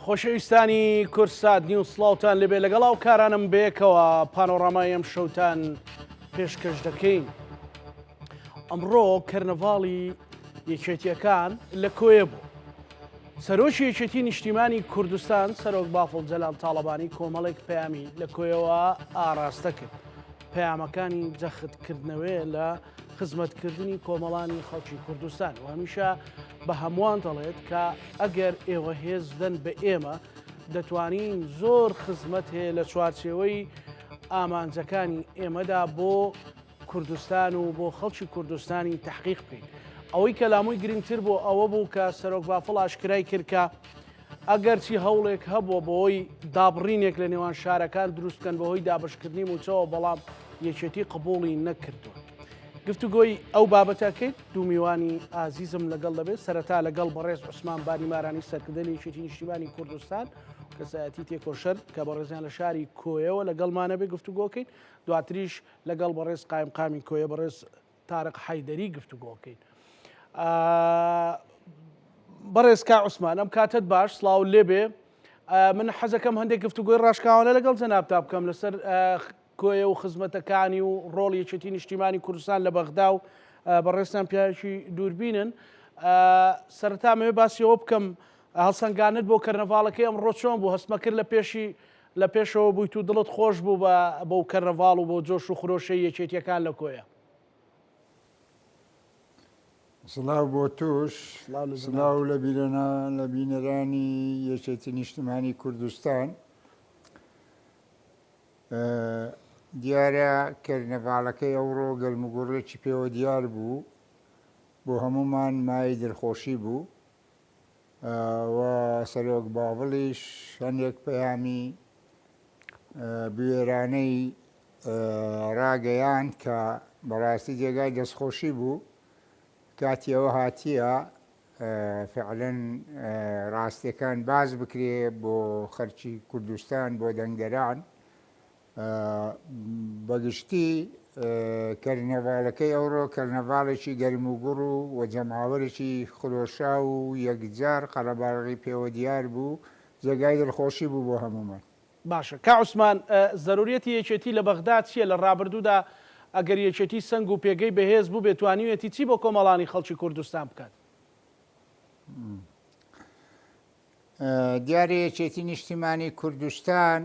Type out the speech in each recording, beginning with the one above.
خۆشەویستانی کورسات نیو سڵاوتان لەبێ لەگەڵاو کارانم بەیەکەوە پانۆڕامای ئەم شەوتان پێشکەش دەکەین. ئەمڕۆ کەرنەڤاڵی یەکێتیەکان لە کۆیە بوو. سەرۆکی یەکێتی نیشتیمانی کوردستان سەرۆک بافڵ جەلال تاڵەبانی کۆمەڵێک پەیامی لە کۆیەوە ئاراستە کرد. پەیامەکانی جەختکردنەوەی لە خزمەتکردنی کۆمەڵانی خەڵکی کوردستان و هەمیشە بە هەمووان دەڵێت کە ئەگەر ئێوە هێز بدەن بە ئێمە دەتوانین زۆر خزمەت هەیە لە چوارچێوەی ئامانجەکانی ئێمەدا بۆ کوردستان و بۆ خەڵکی کوردستانی تحقیق بکەین. ئەوەی کە لامووی گرنگتر بۆ ئەوە بوو کە سەرۆک بافڵ ئاشکرای کرد کە ئەگەرچی هەوڵێک هەبووە بۆی دابڕینێک لە نێوان شارەکان دروستکەن بەهۆی دابشکردنی موچەوە بەڵام یەکێتی قبوڵی نەکردووە. گفتوگۆی ئەو بابەتەکەیت دوو میوانی ئازیزم لەگەڵ دەبێت سەرەتا لەگەڵ بەڕێز عوسمان بانیمارانی سەرکردنی یەکێتی نیشتیمانی کوردستان کەسایەتی تێکۆشەر کە بەڕێزیان لە شاری کۆیەوە لەگەڵمانە بێ گفتوگۆکەین، دواتریش لەگەڵ بەڕێز قایمقامی کۆیە بەڕێز تارق حەیدەری گفتوگۆکەین. بەڕێز کا عوسمان ئەم کاتت باش سڵاو لێبێ. من حەزەکەم هەندێک گفتوگۆی ڕاشکاوانە لەگەڵ جەنابتا بکەم لەسەر کۆیە و خزمەتەکانی و ڕۆڵ یەکێتی نیشتیمانی کوردستان لە بەغدا و بەڕێستان پیاوێکی دووربینن. سەرەتا مەوێ باسیەوە بکەم هەڵسەنگانت بۆ کەرنەڤاڵەکەی ئەمڕۆ چۆن بوو؟ هەستمە کرد لە پێشەوە بوویت و دڵت خۆش بوو بۆ کەرنەڤاڵ و بۆ جۆش و خرۆشەی یەکێتیەکان لە کۆیە. سڵاو بۆ توش، سڵاو لە بینەرانی یەکێتی نیشتیمانی کوردستان. دیارە کەرنەڤاڵەکەی ئەوڕۆ گەرموگوڕێکی پێوە دیار بوو، بۆ هەمومان مای دڵخۆشی بوو و سەرۆک باڤڵیش هەندێک پەیامی بوێرانەی ڕاگەیان کە بەڕاستی جێگای دەستخۆشی بوو. کاتیەوە هاتیە فعلەن ڕاستیەکان باز بکرێ بۆ خەرکی کوردستان بۆ دەنگەران. بەگشتی کەرنەڤاڵەکەی ئەوڕۆ کەرنەڤاڵێکی گەرموگوڕ و جەماوەرێکی خرۆشا و یەکجار قەرەباڵغی پێوە دیار بوو، جێگای دڵخۆشی بوو بۆ هەمومان. باشە کا عوسمان، زەرورەتی یەکێتی لە بەغدا چییە؟ لە ڕابردوودا ئەگەر یەکێتی سنگ و پێگەی بەهێز بوو بێتوانیوێتی چی بۆ کۆمەڵانی خەڵکی کوردستان بکات؟ دیارە یەکێتی نیشتیمانی کوردستان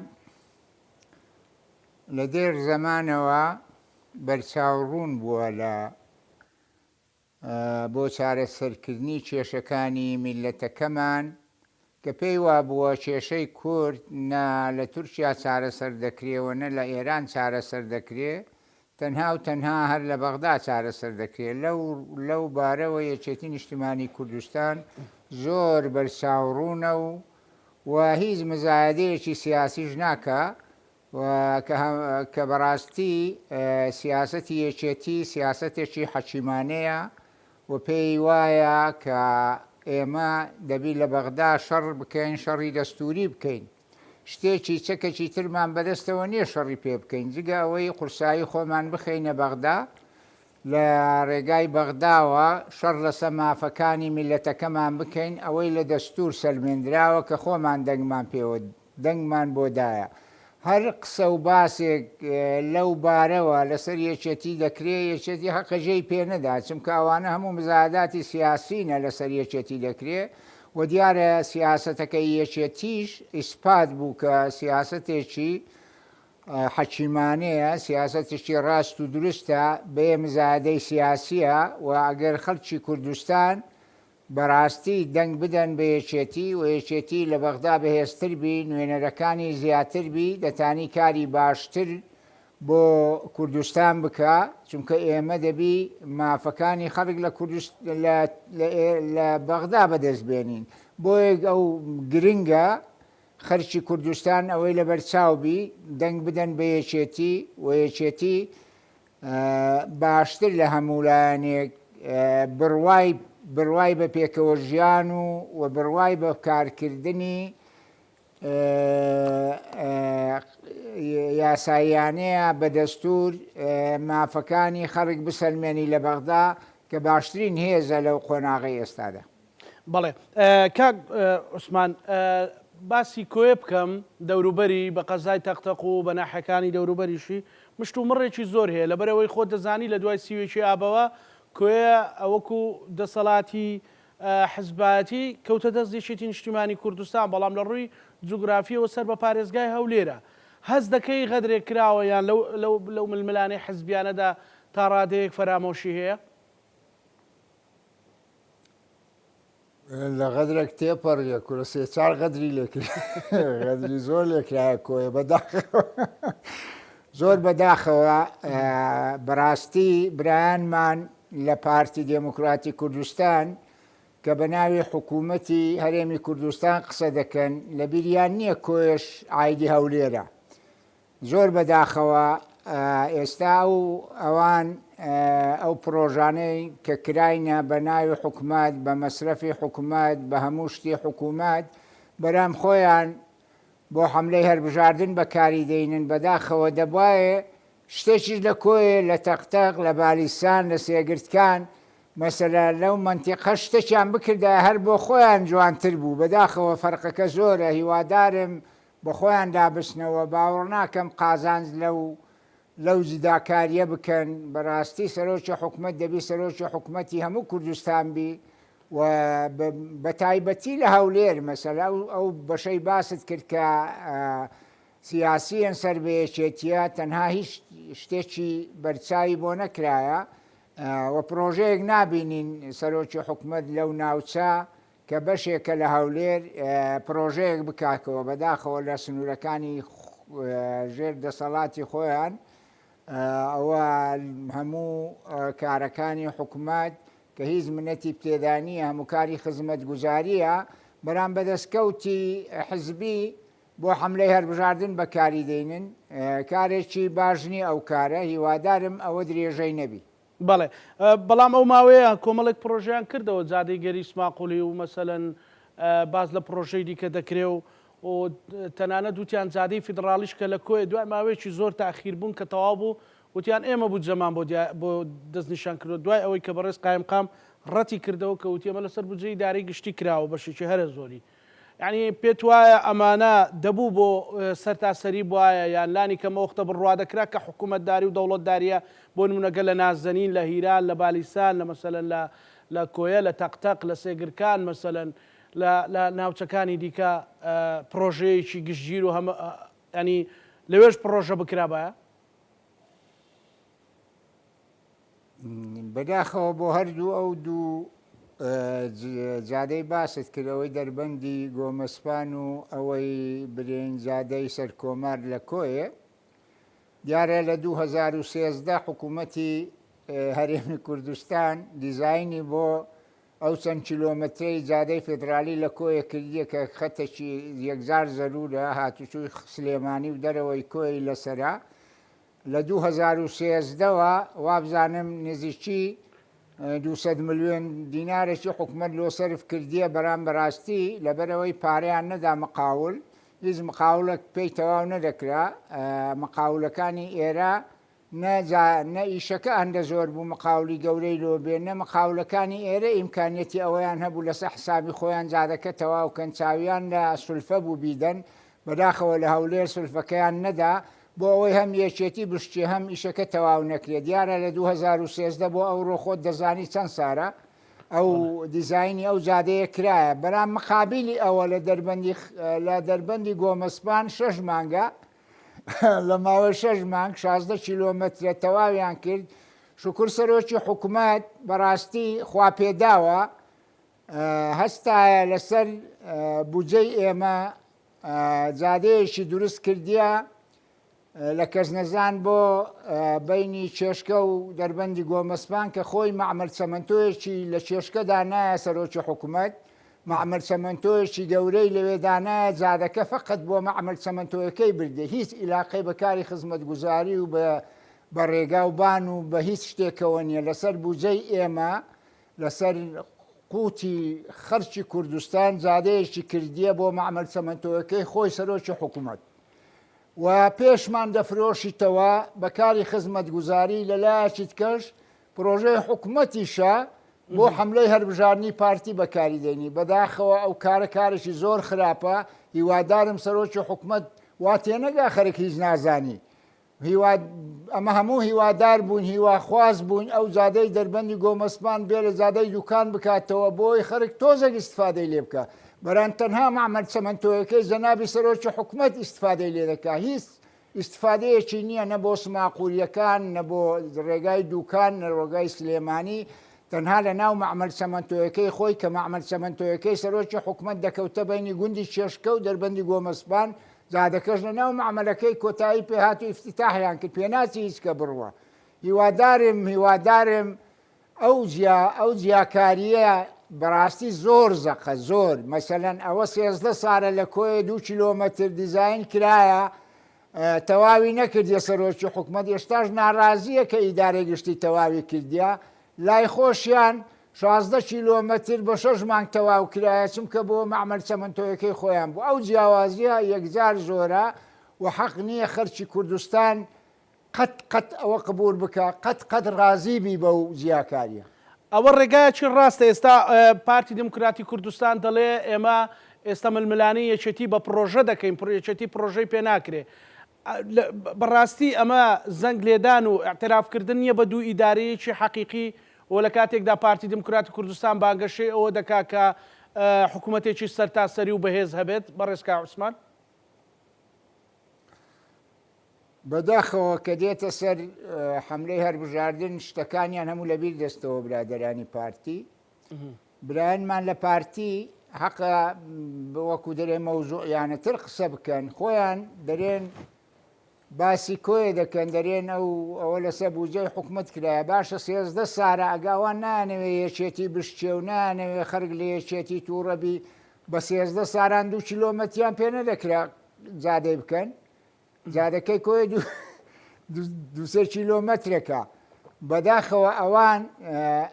لە دێر زەمانەوە بەرچاوڕوون بووە بۆ چارەسەرکردنی کێشەکانی میلەتەکەمان کە پێی وا بووە کێشەی کورد نە لە تورکیا چارەسەر دەکرێەوە نە لە ئێران چارەسەر دەکرێ، تەنها و تەنها هەر لە بەغدا چارەسەر دەکرێت. لەو بارەوە یەکێتی نیشتیمانی کوردستان زۆر بەرچاوڕوونە و هیچ مزایدەیەکی سیاسیش ناکە کە بەڕاستی سیاسەتی یەکێتی سیاسەتێکی حەکیمانەیە و پێی وایە کە ئێمە دەبی لە بەغدا شەڕ بکەین، شەڕی دەستوری بکەین. شتێکی چەکێکی ترمان بەدەستەوە نییە شەڕی پێ بکەین جگە ئەوەی قورسایی خۆمان بخەینە بەغدا، لە ڕێگای بەغداوە شەڕ لەسەر مافەکانی میلەتەکەمان بکەین، ئەوەی لە دەستور سەلمێنراوە کە خۆمان دەنگمان بۆدایە. هەر قسە و باسێک لەو بارەوە لەسەر یەکێتی دەکرێت، یەکێتی حەقەجێی پێ نەدا، چونکە ئەوانە هەموو مزاداتی سیاسینە لەسەر یەکێتی دەکرێت و دیارە سیاسەتەکەی یەکێتیش ئیسپات بوو کە سیاسەتێکی حەکیمانەیە، سیاسەتێکی ڕاست و دروستە بێ مزادەی سیاسیە و ئەگەر خەڵکی کوردستان بەڕاستی دەنگ بدەن بە یەکێتی و یەکێتی لە بەغدا بەهێزتر بی، نوێنەرەکانی زیاتر بی، دەتانی کاری باشتر بۆ کوردستان بکە، چونکە ئێمە دەبی مافەکانی خەڵک لە بەغدا بەدەستبێنین. بۆیە ئەو گرنگە خەرکی کوردستان ئەوەی لە بەرچاوبی دەنگ بدەن بە یەکێتی و یەکێتی باشتر لە هەموولایەنێک بڕوای بە پێکەوە ژیان و بڕوای بە کارکردنی یاساییانەیە بە دەستور مافەکانی خەڵک بسەلمێنی لە بەغدا کە باشترین هێزە لەو قۆناغی ئێستادا. بەڵێ کاک عوسمان، باسی کۆیە بکەم دەوروبەری بە قەزای تەقتەق و بە ناحەکانی دەوروبەریشی مشت و مڕێکی زۆر هەیە لەبەرەوەی خۆ دەزانی لە دوای سیوێکی ئابەوە کۆیە ئەوەکو دەسەڵاتی حزبایەتی کەوتە دەست دێشێتی نیشتیمانی کوردستان بەڵام لە ڕووی جوگرافیەوە سەر بە پارێزگای هەولێرە هەست دەکەی غەدرێک کراوە یان لەو ململانەی حزبیانەدا تا ڕادەیەک فەرامۆشی هەیە؟ لە غەدرێک تێپەڕیە کورە سێ چار غەدری لێکرا غەدری زۆر لێکرایە کۆیە بەداخەوە زۆر بەداخەوە بەڕاستی برایانمان لە پارتی دموکراتی کوردستان کە بە ناوی حکوومەتی هەرێمی کوردستان قسە دەکەن لە بیریان نییە کۆیش ئایدی هەولێرە زۆر بەداخەوە ئێستا و ئەوان ئەو پرۆژانەی کە کراینە بە ناوی حکوومەت بە مەسرەفی حکوومەت بە هەموو شتی حکوومەت بەرام خۆیان بۆ حملەی هەربژاردن بەکاری دەینن بەداخەوە دەبواە شتێکیش لە کۆیە لە تەقتەق لە بالیسان لە سێگرتکان مەسەلا لەو منتیقە شتێکیان بکردا هەر بۆ خۆیان جوانتر بوو بەداخەوە فەرقەکە زۆرە هیوادارم بە خۆیان دابستنەوە باوەڕ ناکەم قازانج لەو جداکاریە بکەن بەڕاستی سەرۆکی حکوومەت دەبی سەرۆکی حکوومەتی هەموو کوردستان بی و بە تایبەتی لە هەولێر مەسەلا ئەو بەشەی باست کرد کە سیاسیەن سەر بەیەکێتیە تەنها هیچ شتێکی بەرچاوی بۆ نەکرایە و پرۆژەیەک نابینین سەرۆکی حکوومەت لەو ناوچە کە بەشێکە لە هەولێر پرۆژەیەک بکاتەوە بەداخەوە لە سنوورەکانی ژێر دەسەڵاتی خۆیان ئەوە هەموو کارەکانی حکوومەت کە هیچ منەتی پێدانیە هەموو کاری خزمەت گوزاریە بەرام بەدەستکەوتی حزبی بۆ حملەی هەربژاردن بەکاری دێنن کارێکی باشنی ئەو کارە هیوادارم ئەوە درێژەی نەبی. بەڵێ بەڵام ئەو ماوەیە کۆمەڵێک پرۆژیان کردەوە جادەی گەری سماقولی و مەسەلەن باز لە پرۆژەی دیکە دەکرێ و تەنانە دووتیان جادەی فیدراالیش کە لە کۆی دوای ماوەیەکی زۆر تاخیر بوون کە تەواو بوو وتیان ئێمە بوو جەمان بۆ دەستنیشان کردو دوای ئەوەی کە بەڕێز قایمقام ڕەتی کردەوە کە وتیەمە لەسەر بودجەی دارایی گشتی کراوە بەشێکی هەرە زۆری یعنی پێت وایە ئەمانە دەبوو بۆ سەرتاسەری بواە یان لانی کەمەوەختە بڕوا دەکرا کە حکوومەتداری و دەوڵەتداریە بۆ نمونەگە لە نازەنین لە هیران لە بالیسان لە مەسەلەن لە کۆیە لە تەقتەق لە سێگرکان مەسەلەن لە ناوچەکانی دیکە پرۆژەیەکی گشتگیر و هەمە ینی لەوێش پرۆژە بکرا بایە بەداخەوە بۆ هەردوو ئەو دوو جادەی باست کردەوەی دەربەندی گۆمەسپان و ئەوەی برێنجادەی سەرکۆمار لە کۆیە دیارە لە 2013 حکوومەتی هەرێمی کوردستان دیزاینی بۆ ئەو چەند کیلۆمەتری جادەی فێدرالی لە کۆیە کردیە کە خەتێکی یەکجار زەرورە هاتوچووی سلێمانی و دەرەوەی کۆی لەسەرا لە 2013ەوە وابزانم نزیکی 200 ملیۆن دینارێکی حکوومەت لۆ سەرف کردیە بەرام بەڕاستی لەبەرەوەی پارەیان نەدا مقاول هیچ مقاولە پێی تەواو نەدەکرا مقاولەکانی ئێرە نە ئیشەکە هەندە زۆر بوو مقاولی گەورەی لۆ بێنە مقاولەکانی ئێرە ئیمکانیەتی ئەوەیان هەبوو لەسەر حسابی خۆیان جادەکە تەواوکەن چاویان لە سولفە بوو بیدەن بەداخەوە لە هەولێر سولفەکەیان نەدا بۆ ئەوەی هەم یەکێتی بشتی هەم ئیشەکە تەواو نەکرێت دیارە لە 2013 بۆ ئەوڕۆ خۆت دەزانی چەند سارە ئەو دیزایانی ئەو جادەیە کرایە بەرام مقابلی ئەوە لە دەربەندی گۆمەسپان 6 مانگە لە ماوەی 6 مانگ 16 کیلۆمەترە تەواویان کرد شکر سەرۆکی حکوومەت بەڕاستی خواپێداوە هەستایە لەسەر بودجەی ئێمە جادەیەکی دروست کردیە لە کەسنەزان بۆ بینی چێشکە و دەربەندی گۆمەسپان کە خۆی مەعمەر چەمەنتۆیەکی لە چێشکەدا نایە سەرۆکی حکوومەت مەعمەر چەمەنتۆیەکی گەورەی لەوێدانایە جادەکە فقط بۆ مەعمەر چەمەنتۆیەکەی بردێ هیچ ئیلاقەی بەکاری خزمەتگوزاری و بە ڕێگا و بان و بە هیچ شتێکەوە نییە لەسەر بودجەی ئێمە لەسەر قوتی خەرچی کوردستان جادەیەکی کردیە بۆ مەعمەر چەمەنتۆیەکەی خۆی سەرۆکی حکوومەت و پێشمان دەفرۆشیتەوە بەکاری خزمەتگوزاری لەلایەکی تکەش پرۆژەی حکوومەتیشە بۆ حملەی هەربژارنی پارتی بەکاری دێنی بەداخەوە ئەو کارێکی زۆر خراپە هیوادارم سەرۆکی حکوومەت وا تێنەگا خەرک هیچ نازانی ئەمە هەموو هیوادار بوون هیواخواز بوون ئەو زادەی دەربەندی گۆمەسمان بێ لە زادەی دوکان بکاتەوە بۆی خەرک تۆزێک ئیستفادەی لێ بکە بەران تەنها مەحمەد چەمەندۆیەکەی جەنابی سەرۆکی حکوومەت ئیستفادەی لێ دەکا هیچ ئیستفادەیەکی نییە نە بۆ سماقوریەکان نە بۆ ڕێگای دوکان نە ڕۆگای سلێمانی تەنها لە ناو مەحمەد چەمەندۆیەکەی خۆی کە مەحمەد چەمەندۆیەکەی سەرۆکی حکوومەت دەکەوتە بەینی گوندی چێشکە و دەربەندی گۆمەسپان زادەکەش لە ناو مەعمەلەکەی کۆتایی پێهات و ئیفتتاحیان کرد پێناچی هیچ کە بڕوە هیوادارم ئەو جیاکاریە بەڕاستی زۆر زەقە زۆر مەسەلەن ئەوە 13 ساڵە لە کۆیە 2 کیلۆمەتر دیزاین کرایە تەواوی نەکردیە سەرۆکی حکوومەت ئێستاش ناڕازیە کە ئیدارەی گشتی تەواوی کردیا لای خۆشیان 16 کیلۆمەتر بە 6 مانگ تەواو کرایە چونکە بۆ مەعمەل چەمەندۆیەکەی خۆیان بوو ئەو جیاوازیە یەکجار زۆرە و حەق نییە خەرکی کوردستان قەت ئەوە قبول بکە قەت ڕازیبی بەو جیاکاریە ئەوە ڕێگایەکی ڕاستە ئێستا پارتی دموکراتی کوردستان دەڵێ ئێمە ئێستا ململانی یەکێتی بە پرۆژە دەکەین یەکێتی پرۆژەی پێ ناکرێ بەڕاستی ئەمە زەنگ لێدان و اعترافکردن نیە بە دوو ئیدارەیەکی حەقیقی و لە کاتێکدا پارتی دموکراتی کوردستان بانگەشەی ئەوە دەکا کە حکوومەتێکی سەرتاسەری و بەهێز هەبێت بەڕێزکا عوسمان بەداخەوە کە دێتە سەر حملەی هەربژاردن شتەکانیان هەموو لەبیر دەستەوە برادەرانی پارتی برایانمان لە پارتی حەقە وەکو دەرێ مەوزوعیانەتر قسە بکەن خۆیان دەرێن باسی کۆیە دەکەن دەرێن ئەوە لەسەر بوجەی حکوومەت کرایە باشە 13 سارە ئەگاوان نانەوێ یەکێتی بشتێ و نانەوێ خەرک لە یەکێتی تووڕەبی بە 13 ساران 2 کیلۆمەتریان پێ نەدەکرا جادەی بکەن جادەکەی کۆی 2 کیلۆمەترێکە بەداخەوە ئەوان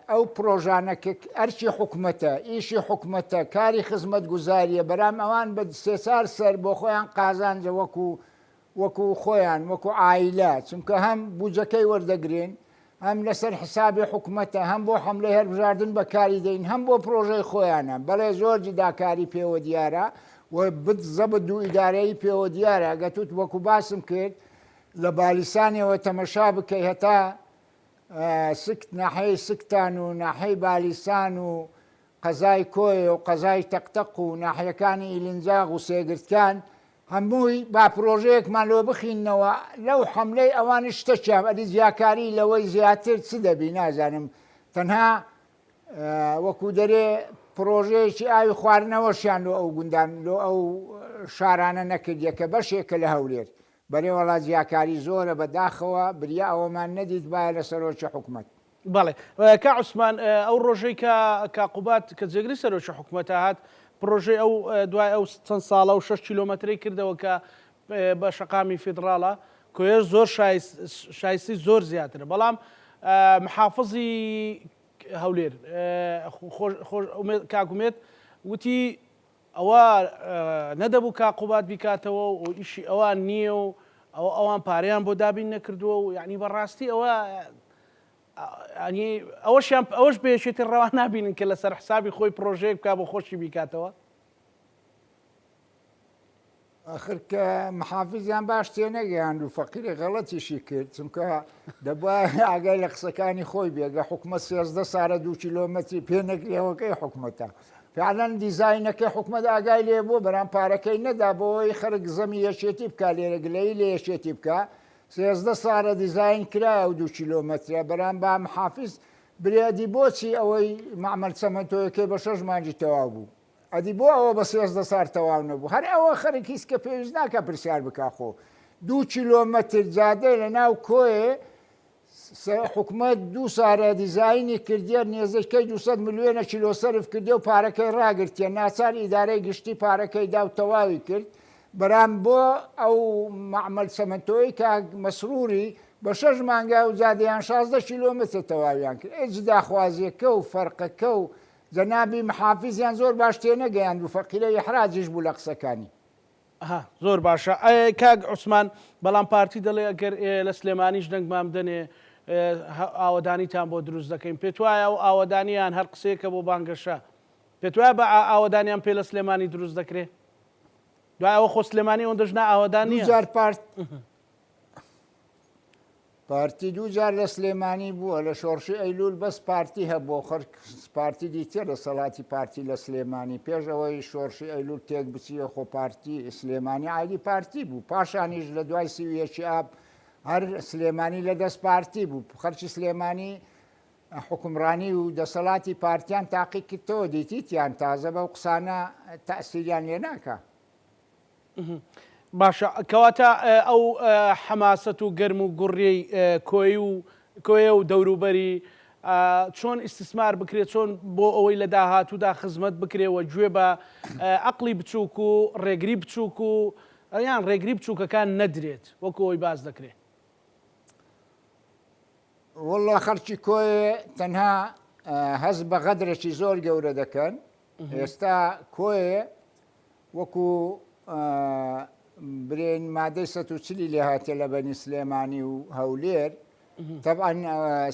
ئەو پرۆژانەکە ئەرچی حکوومەتە ئیشی حکوومەتە کاری خزمەت گوزاریە بەرام ئەوان بە 3 سەر بۆ خۆیان قازانجە وەکو خۆیان وەکو ئایلە چونکە هەم بوجەکەی وەردەگرین هەم لەسەر حسابی حکوومەتە هەم بۆ حملەی هەربژاردن بەکاری دەین هەم بۆ پرۆژەی خۆیانە بەڵێ زۆر جداکاری پێوە دیارە و زەبد و ئیدارەی پێوە دیارە گەتوت وەکو باسم کرد لە بالیسانیەوە تەمەشا بکەی هەتا ناحەی سکتان و ناحەی بالیسان و قەزای کۆی و قەزای تەقتەق و ناحیەکانی ئیلنجاغ و سێگرتکان هەمووی با پرۆژەیەکمان لۆ بخینەوە لەو حملەی ئەوانی شتەچام ئەدی زیاکاری لەوەی زیاتر چ دەبی نازانم تەنها وەکو دەرێ پرۆژەیەکی ئاوی خواردنەوەشیان لۆ ئەو گوندان لۆ ئەو شارانە نەکردیەکە بەشێکە لە هەولێر بەرێ وەڵا زیاکاری زۆرە بەداخەوە بریا ئەوەمان نەدیت باە لە سەرۆکی حکوومەت بەڵێ کا عوسمان ئەو ڕۆژەی کە کاقوبات کە جێگری سەرۆکی حکوومەتە هات پرۆژەی ئەو دوای ئەو چەند ساڵە و 6 کیلۆمەتری کردەوە کە بە شەقامی فیدراڵە کۆیە زۆر شایستی زۆر زیاترە بەڵام محافظی هەولێر کاکومێت وتی ئەوە نەدەبوو کاقوبات بیکاتەوە و ئیشی ئەوان نییە و ئەوان پارەیان بۆ دابین نەکردووە و یعنی بەڕاستی ئەوەش بێشێتی ڕەوان نابینن کە لەسەر حسابی خۆی پرۆژەیە بکا بۆ خۆشی بیکاتەوە آخر کە محافزیان باش تێنەگەیاند و فەقیری غەڵەتیشی کرد چونکە دەبا ئاگای لە قسەکانی خۆی بێگە حکوومەت 13 سارە 2 کیلۆمەتری پێ نەکرێەوەکەی حکوومەتە فعلەن دیزاینەکەی حکوومەت ئاگای لێ بۆ بەرام پارەکەی نەدا بۆەوەی خەرک زەمی یەشێتی بکە لێرە گلەی لێ یەشێتی بکە 13 سارە دیزاین کرا و 2 کیلۆمەترە بەرام با محافز برێدی بۆچی ئەوەی مەعمەل چەمەندۆیەکەی بە 6 مانگی تەواو بوو ئەدی بۆ ئەوە بە 13 سار تەواو نەبوو هەر ئەوە خەرک هیچ کە پێویست ناکە پرسیار بکە خۆ 2 کیلۆمەتر جادەی لە ناو کۆیێ حکوومەت 2 سارە دیزاینی کردیە نێزەکەی 200 ملیۆنە کیلۆ سەرف کردی و پارەکەی ڕاگرتیە ناچار ئیدارەی گشتی پارەکەی دا و تەواوی کرد بەرام بۆ ئەو مەعمەل چەمەندۆی کە مەسرووری بە 6 مانگا و جادەیان 16 کیلۆمەتر تەواویان کرد ئێج داخوازیەکە و فەرقەکە و جەنابی محافزیان زۆر باش تێنەگەیاند و فەقیرەی حراجیش بوو لە قسەکانی زۆر باشە کاک عوسمان بەڵام پارتی دەڵێ ئەگەر لە سلێمانیش دەنگمان بدەنێ ئاوەدانیتان بۆ دروست دەکەین پێت وایە و ئاوەدانیان هەر قسەیەکە بۆ بانگەشە پێت وایە بە ئاوەدانیان پێ لە سلێمانی دروست دەکرێت دوای ئەوە خۆ سلێمانی ئەوەندەش ئاوادان نییە. دوجار پارتی دوجار لە سلێمانی بووە لە شۆڕشی ئەیلول بەس پارتی هەبوو پارتی دیتر لە سەڵاتی پارتی لە سلێمانی پێش ئەوەی شۆڕشی ئەیلول تێک بچیە خۆ پارتی سلێمانی عالی پارتی بوو پاشانیش لە دوای سیویەکی ئاب هەر سلێمانی لە دەست پارتی بوو خەرکی سلێمانی حکومڕانی و دەسەڵاتی پارتیان تاقی کردەوە دیتیان تازە بە و قسانە تەسیریان لێ ناکە. باشە کەواتە ئەو حەماسەت و گەرم و گوڕی کۆیە و دەوروبەری چۆن ئیسtismار بکرێت چۆن بۆ ئەوەی لە داهاتوودا خزمەت بکرێەوە گوێ بە عەقڵی بچووک و ڕێگری بچووک و یان ڕێگری بچووکەکان نەدرێت وەکو ئەوی باز دەکرێت. والله خەرکی کۆیە تەنها هەز بە غەدرێکی زۆر گەورە دەکەن ئێستا کۆیە وەکو برێن مادەی 140 لێ هاتێ لە بەنی سلێمانی و هەولێر طبعا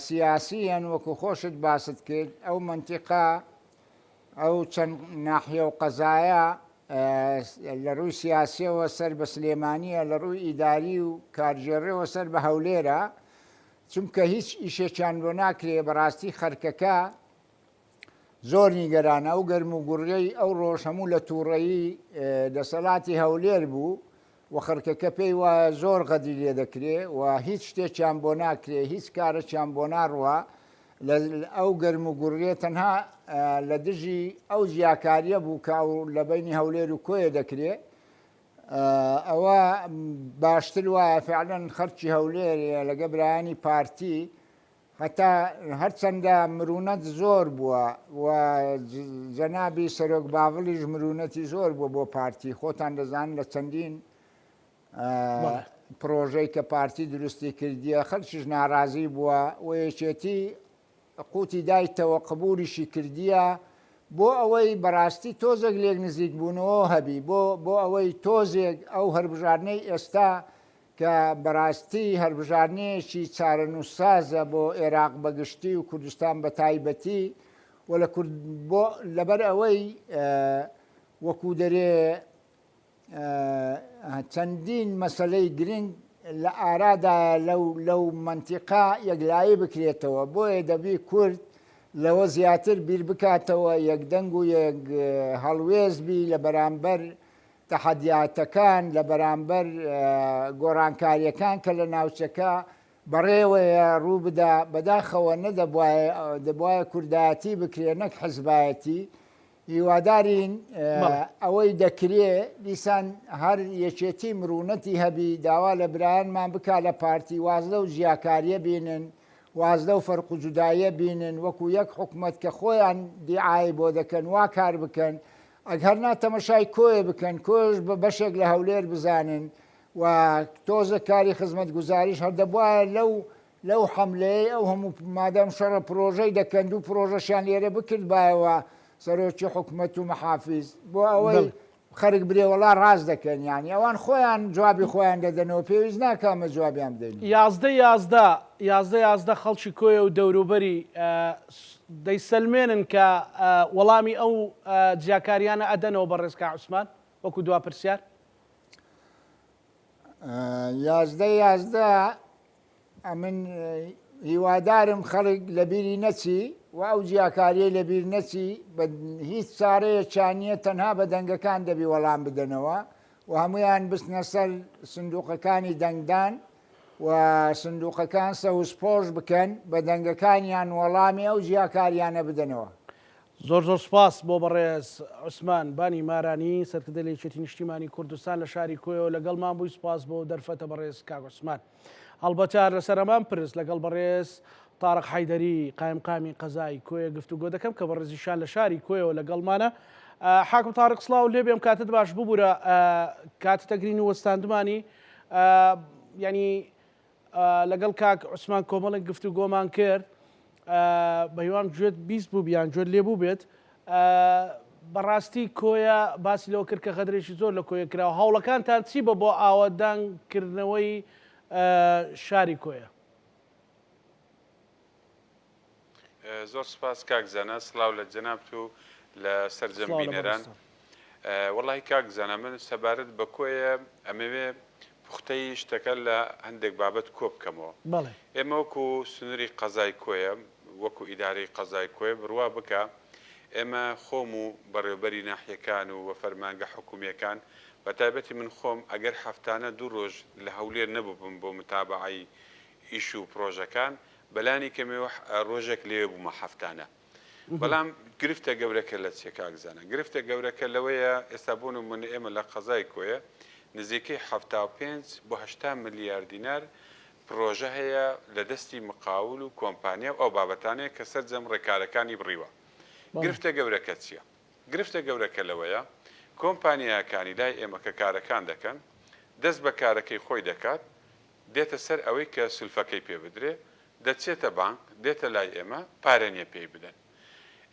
سیاسیەن وەکو خۆشت باست کرد ئەو منتیقا ئەو چەند ناحیە و قەزایە لە ڕووی سیاسیەوە سەر بە سلێمانیە لە ڕووی ئیداری و کارژێڕێەوە سەر بە هەولێرە چونکە هیچ ئیشێکیان بۆ ناکرێ بەڕاستی خەرکەکە زۆر نیگەرانە ئەو گەرم و گوڕیەی ئەو ڕۆژ هەموو لە تووڕەیی دەسەڵاتی هەولێر بوو و خەرکەکە پێی وایە زۆر غەدی لێ دەکرێ و هیچ شتێکیان بۆ ناکرێ هیچ کارێکیان بۆ ناڕوە ئەو گەرم و گوڕیە تەنها لە دژی ئەو ژیاکاریە بوو کە لە بینی هەولێر و کۆیە دەکرێت ئەوە باشتر وایە فعلەن خەرکی هەولێرە لەگە برایانی پارتی هەتا هەرچەندە مرونەت زۆر بووە و جەنابی سەرۆک باوڵیش مرونەتی زۆر بووە بۆ پارتی خۆتان دەزانن لە چەندین پرۆژەی کە پارتی دروستی کردیە خەرکیش ناڕازی بووە و یەکێتی قوتی دایتەوە قبولیشی کردیە بۆ ئەوەی بەڕاستی تۆزێک لێک نزیک بوونەوە هەبی بۆ ئەوەی تۆزێک ئەو هەربژارنەی ئێستا کە بەڕاستی هەربژارنەیەکی چارەنووسسازە بۆ عێراق بەگشتی و کوردستان بە تایبەتی و لەبەر ئەوەی وەکو دەرێ چەندین مەسەلەی گرنگ لە ئارادا لەو منتیقا یەکلایی بکرێتەوە بۆیە دەبی کورد لەوە زیاتر بیر بکاتەوە یەکدەنگ و یەک هەڵوێزبی لە بەرامبەر تەحەدیاتەکان لە بەرامبەر گۆڕانکاریەکان کە لە ناوچەکە بەڕێوەیە ڕوو بدا بەداخەوە دەبواە کوردایەتی بکرێ نەک حزبایەتی هیوادارین ئەوەی دەکرێ دیسان هەر یەکێتی مرونەتی هەبی داوا لە برایانمان بک لە پارتی وازدە و ژیاکاریە بینن وازدە و فەرق و جوداییە بینن وەکو یەک حکومەت کە خۆیان دیعای بۆ دەکەن وا کار بکەن ئەگەر ناتەمەشای کۆیە بکەن کۆش بە بەشێک لە هەولێر بزانن و تۆزە کاری خزمەت گوزاریش هەر دەبواە لەو حەملەیە ئەو هەموو مادەم شەڕە پرۆژەی دەکەن و پرۆژەشیان لێرە بکرد بایەوە سەرۆکی حکومەت و مەحافیز بۆ ئەوەی خەرک برێوەڵا ڕاز دەکەن یانی ئەوان خۆیان جوابی خۆیان دەدەنەوە پێویست ناکەمە جوابیان بدەین. 11 خەڵکی کۆیە و دەوروبەری دەیسەلمێنن کە وەڵامی ئەو جیاکاریانە ئەدەنەوە بە ڕێزکا عوسمان وەکو دوا پرسیار 11 ئەمن هیوادارم خەڵک لە بیری نەچی و ئەو جیاکاریە لە بیر نەچی هیچ چارەیە چانیە تەنها بە دەنگەکان دەبی وەڵام بدەنەوە و هەمویان بستنە سەر سندوقەکانی دەنگدان و سندوقەکان سەوسپۆش بکەن بە دەنگەکانیان وەڵامی ئەو جیاکاریانە بدەنەوە. زۆر سپاس بۆ بەڕێز عوسمان بانی مارانی سەرکردە لە یەکێتی نیشتیمانی کوردستان لە شاری کۆیەوە لەگەڵمان بووی سپاس بۆ دەرفەتە بەڕێز کاک عوسمان. هەڵبەتار لەسەرەمان پرس لەگەڵ بەڕێز تارق حەیدەری قایمقامی قەزای کۆیە گفتوگۆ دەکەم کە بەڕێزیشان لە شاری کۆیەوە لەگەڵمانە. حاکم تارق سڵاو لێ بێم کاتت باش ببوورە کاتت ئەگرین و وەستاندمانی ینی لەگەڵ کاک عوسمان کۆمەڵێک گفتوگۆمان کرد بەهیوان گوێت بیست بوو بیان گوێت لێ بوو بێت بەڕاستی کۆیە باسی لەوە کرد کە غەدرێکی زۆر لە کۆیە کراوە هەوڵەکانتان چی بە بۆ ئاوەدانکردنەوەی شاری کۆیە؟ زۆر سپاس کاک زەنە سڵاو لە جەنابت و لە سەرجەمبینەران وڵی کاک زانە من سەبارەت بە کۆیە ئەمەوێ پوختەی شتەکە لە هەندێک بابەت کۆ بکەمەوە. ئێمە وەکو سنووری قەزای کۆیە وەکو ئیدارەی قەزای کۆی بڕوا بکە ئێمە خۆم و بەڕێوبەری ناحیەکان و فەرمانگە حکوومیەکان بە تایبەتی من خۆم ئەگەر هەفتانە 2 ڕۆژ لە هەولێر نەبووم بۆ متابعی ئیش و پرۆژەکان بەلانی کەمێوە ڕۆژێک لێ بوومە هەفتانە. بەڵام گرفتە گەورەکە لە چێ کاکزانە گرفتە گەورەکە لەوەیە ئێستا بوون و من ئێمە لە قەزای کۆیە نزیکەی 75 بۆ 80 ملیارد دینار پرۆژە هەیە لە دەستی مقاول و کۆمپانیا و ئەو بابەتانەیە کە سەرجەم ڕێکارەکانی بڕیوە. گرفتە گەورەکە چییە؟ گرفتە گەورەکە لەوەیە کۆمپانیاکانی لای ئێمە کە کارەکان دەکەن دەست بە کارەکەی خۆی دەکات دێتە سەر ئەوەی کە سولفەکەی پێ بدرێ دەچێتە بانک دێتە لای ئێمە پارێنیە پێی بدەن.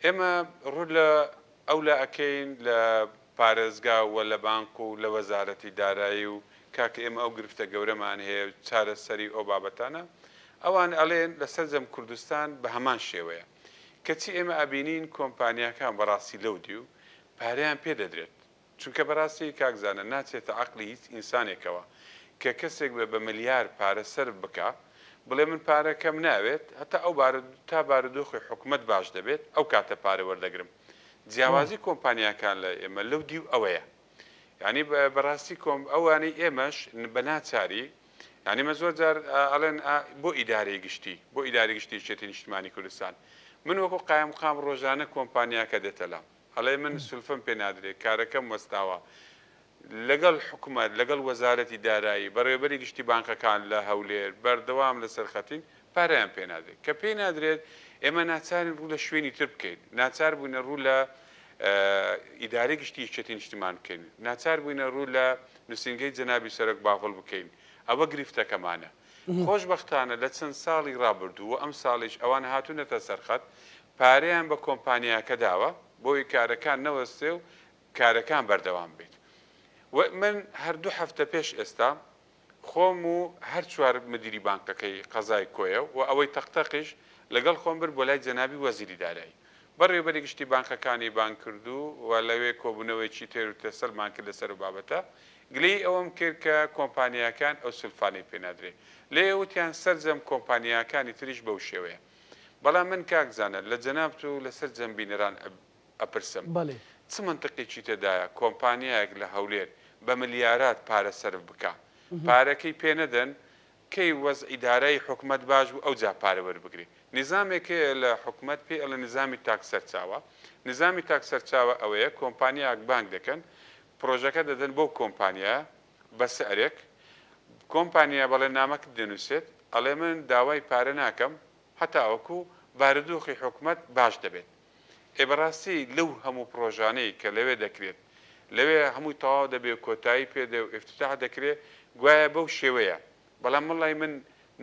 ئێمە ڕوو لە ئەو لە ئەەکەین لە پارێزگا و لە بانک و لە وەزارەتی دارایی و کاکە ئێمە ئەو گرفتە گەورەمان هەیە چارەسەری ئەو بابەتانە ئەوان ئەڵێن لە سەرجەم کوردستان بە هەمان شێوەیە کەچی ئێمە ئەبینین کۆمپانیاکان بەڕاستی لەو دی و پارەیان پێ دەدرێت چونکە بەڕاستی کاکزانە ناچێتە عقلی هیچ ئینسانێکەوە کە کەسێک بە ملیار پارە سەر بکە بڵێ من پارەکەم ناوێت هەتا ئەو تا بارودۆخی حکوومەت باش دەبێت ئەو کاتە پارە وەردەگرم. جیاوازی کۆمپانیاکان لە ئێمە لەو دی و ئەوەیە یعنی بەڕاستی ئەوانەی ئێمەش بە ناچاری یعنی مە زۆر جار ئەڵێن بۆ ئیدارەی گشتی بۆ ئیداری گشتی شێتی نیشتیمانی کوردستان من وەکو قایم قام ڕۆژانە کۆمپانیاکە دێتە لام هەڵێ من سولفم پێ نادرێت کارەکەم وەستاوە لەگەڵ حکوومەت لەگەڵ وەزارەتی دارایی بەڕێوەبەری گشتی بانکەکان لە هەولێر بەردەوام لەسەر خەتین پارەیان پێ نادرێت کە پێی نادرێت ئێمە ناچارین ڕوو لە شوێنی تر بکەین ناچار بووینە ڕوو لە ئیدارەی گشتی یەکێتی نیشتیمان بکەین ناچار بووینە ڕوو لە نووسینگەی جەنابی سەرۆک باڵ بکەین ئەوە گرفتەکەمانە. خۆشبەختانە لە چەند ساڵی ڕابردووە ئەم ساڵیش ئەوان هاتوونەتە سەرخەت پارەیان بە کۆمپانیاکە داوە بۆی کارەکان نەوەستێ و کارەکان بەردەوام بێت. من هەردوو هەفتە پێش ئێستا خۆم و هەر چوار مدیری بانکەکەی قەزای کۆیە و ئەوەی تەقتەقیش لەگەڵ خۆم برد بۆ لای جەنابی وەزیری دارایی بەڕێوەبەری گشتی بانکەکانی بان کردو و لەوێ کۆبوونەوەیکی تێر و تێسەلمان کرد لەسەر و بابەتە گلەی ئەوەم کرد کە کۆمپانیاکان ئەو سولفانەی پێ نادرێ لێ وتیان سەرجەم کۆمپانیاکانی تریش بەو شێوەیە. بەڵام من کاکزانە لە جەنابت و لەسەر جەمبینەران ئەپرسم چ منطقێکی تێدایە کۆمپانیایەک لە هەولێر بە ملیارات پارە سەرف بکە پارەکەی پێ نەدەن کەی وەز ئیدارەی حکوومەت باش بوو ئەو جا پارە وەربگری نظامێکەیە لە حکوومەت پێ ئەڵە نظامی تاک سەرچاوە نظامی تاک سەرچاوە ئەوەیە کۆمپانیاک بانک دەکەن پرۆژەکە دەدەن بۆ کۆمپانیا بە سەرێک کۆمپانیا بەڵێ نامەکە دەنووسێت ئەڵێ من داوای پارە ناکەم هەتاوەکو بارودۆخی حکوومەت باش دەبێت. ئێبڕاستی لەو هەموو پرۆژانەی کە لەوێ دەکرێت لەوێ هەمووی تەواو دەبێت کۆتایی پێدە و ئفتتاح دەکرێت گوایە بەو شێوەیە بەڵام مڵی من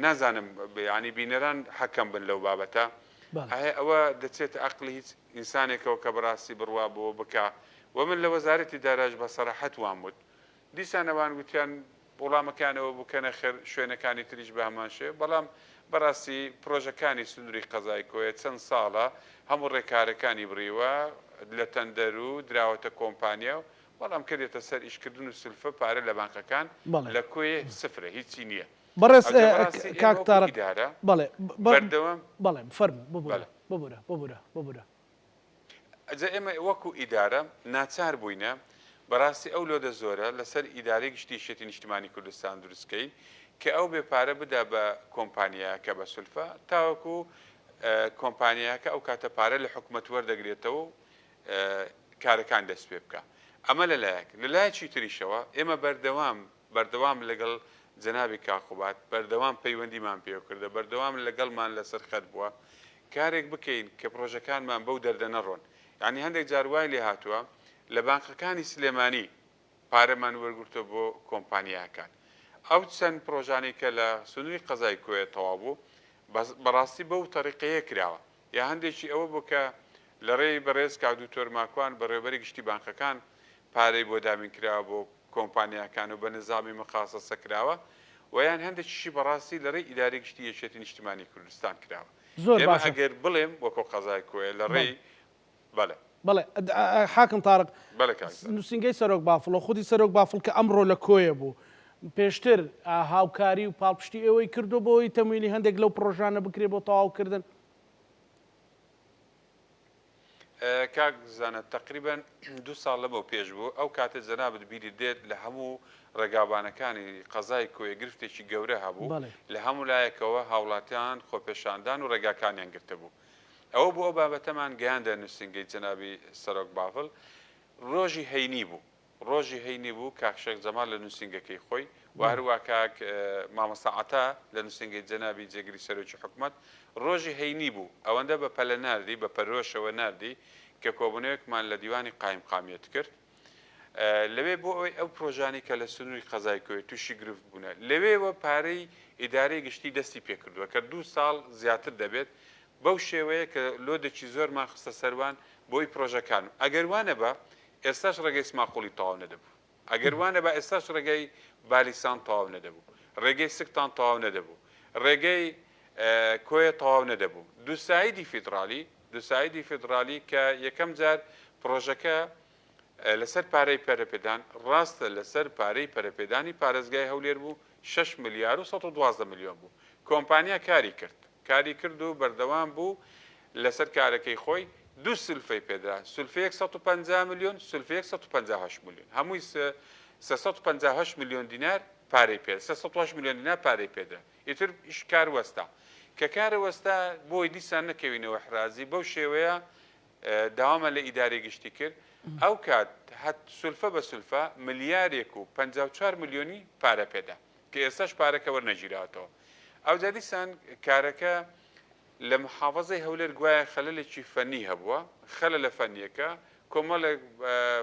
نازانم ینی بینەران حەکەم بن لەو بابەتە ئەوە دەچێت عقلی هیچ ئینسانێکەوە کە بەڕاستی بڕوا بۆ بکە و من لە وەزارەتی داراژ بە سەراحەت وام وت دیسانەوان گوتیان وڵامەکانەوە بکەنە خێر شوێنەکانی تریش بە هەمان شێ بەڵام بەڕاستی پرۆژەکانی سنووری قەزای کۆیە چەند ساڵە هەموو ڕێکارەکانی بڕیوە لە تەندەر و دراوەتە کۆمپانیا و بەڵام کردێتە سەر ئیشکردن و سلفە پارە لە بانکەکان لە کۆیە سفرە هیچی نییە. بەڕێز کاکتارە بەڵێ بەردەوام بەڵێ فەرم ببوورە ئەجا ئێمە وەکو ئیدارە ناچار بووینە بەڕاستی ئەو لۆدە زۆرە لەسەر ئیدارەی گشتی شێتی نیشتیمانی کوردستان دروستکەین کە ئەو بێپارە بدا بە کۆمپانیاکە بە سولفە تاوەکو کۆمپانیاکە ئەو کاتە پارە لە حکوومەت وەردەگرێتەوە کارەکان دەست پێ بکە. ئەمە لەلایەک لەلایەکی تریشەوە ئێمە بەردەوام لەگەڵ جەنابی کاخوبات بەردەوام پەیوەندیمان پێ کردە بەردەوام لەگەڵمان لەسەر خەت بووە کارێک بکەین کە پرۆژەکانمان بەو دەردە نەڕۆن. یعنی هەندێک جاروای لێ هاتووە لە بانکەکانی سلێمانی پارەمان وەرگرتە بۆ کۆمپانیاکان. ئەو چەند پرۆژانی کە لە سنووری قەزای کۆیە تەواو بوو بەڕاستی بەو تەریقەیە کراوە یا هەندێکی ئەوە بوو کە لە ڕێی بەڕێز کادوتۆر ماکوان بەڕێوەبەری گشتی بانکەکان پارەی بۆ دامین کراوە بۆ کۆمپانیاکان و بە نظامی مخاسەسە کراوە و یان هەندێکیشی بەڕاستی لە ڕێی ئیداری گشتی یەکێتی نیشتیمانی کوردستان کراوە. ئێمە ئەگەر بڵێم وەکو قەزای کۆیە لە ڕێی بەڵێ بەڵێ حاکم تارق نووسنگی سەرۆک بافڵ و خودی سەرۆک بافڵ کە ئەمڕۆ لە کۆیە بوو پێشتر هاوکاری و پاڵپشتی ئێوەی کردو بۆی تەمویلی هەندێک لەو پرۆژانە بکرێ بۆ تەواوکردن کاک زانە تقریبا 2 ساڵ لەمەوە پێش بوو ئەو کاتە جەنابەت بیری دێت لە هەموو ڕێگابانەکانی قەزای کۆیە گرفتێکی گەورە هەبوو لە هەموو لایەکەوە هاوڵاتیان خۆپێشاندان و ڕێگاکانیان گرتە بوو ئەوە بۆ ئەو بابەتەمان گەیاندە نووسنگی جەنابی سەرۆک بافڵ ڕۆژی هەینی بوو ڕۆژی هەینی بوو کاکشێک جەمال لە نووسنگەکەی خۆی و هەروە کاک مامۆستا عەتا لە نووسنگی جەنابی جێگری سەرۆکی حکوومەت ڕۆژی هەینی بوو ئەوەندە بە پەلە ناردی بە پەرۆشەوە ناردی کە کۆبوونەوەکمان لە دیوانی قایمقامیەت کرد لەوێ بۆ ئەوەی ئەو پرۆژانی کە لە سنووری قەزای کۆی تووشی گرفت بوونە لەوێوە پارەی ئیدارەی گشتی دەستی پێکردووە کە 2 ساڵ زیاتر دەبێت بەو شێوەیە کە لۆدێکی زۆرمان خستە سەروان بۆی پرۆژەکان ئەگەر وانە بە ئێستاش ڕێگەی سماقۆڵی تەواو نەدەبوو ئەگەر وانە بە ئێستاش ڕێگەی بالیسان تەواو نەدەبوو ڕێگەی سکتان تەواو نەدەبوو ڕێگەی کۆیە تەواو نەدەبوو دووسایدی فیدرالی کە یەکەم جار پرۆژەکە لەسەر پارەی پەرەپێدان ڕاستە لەسەر پارەی پەرەپێدانی پارێزگای هەولێر بوو 6 ملیار و 112 میلیۆن بوو کۆمپانیا کاری کرد و بەردەوام بوو لەسەر کارەکەی خۆی دوو سلفەی پێدرا سلفەیەک 150 میلیۆن سلفەیەک 158 میلیۆن هەمووی 358 میلیۆن دینار پارەی پێ 360 میلیۆن دینار پارەی پێدرا ئیتر ئیش کار وەستا کە کارە وەستا بۆی دیسان نەکەوینەوە حرازی بەو شێوەیە داوامە لە ئیدارەی گشتی کرد ئەو کات هەت سولفە بە سولفە ملیارێک و 54 میلیۆنی پارە پێدا کە ئێستاش پارەکە وەرنەگیراتەوە ئەو جا دیسان کارەکە لە محافەزەی هەولێر گوایە خەلەلێکی فەنی هەبووە خەلە لە فەنیەکە کۆمەڵە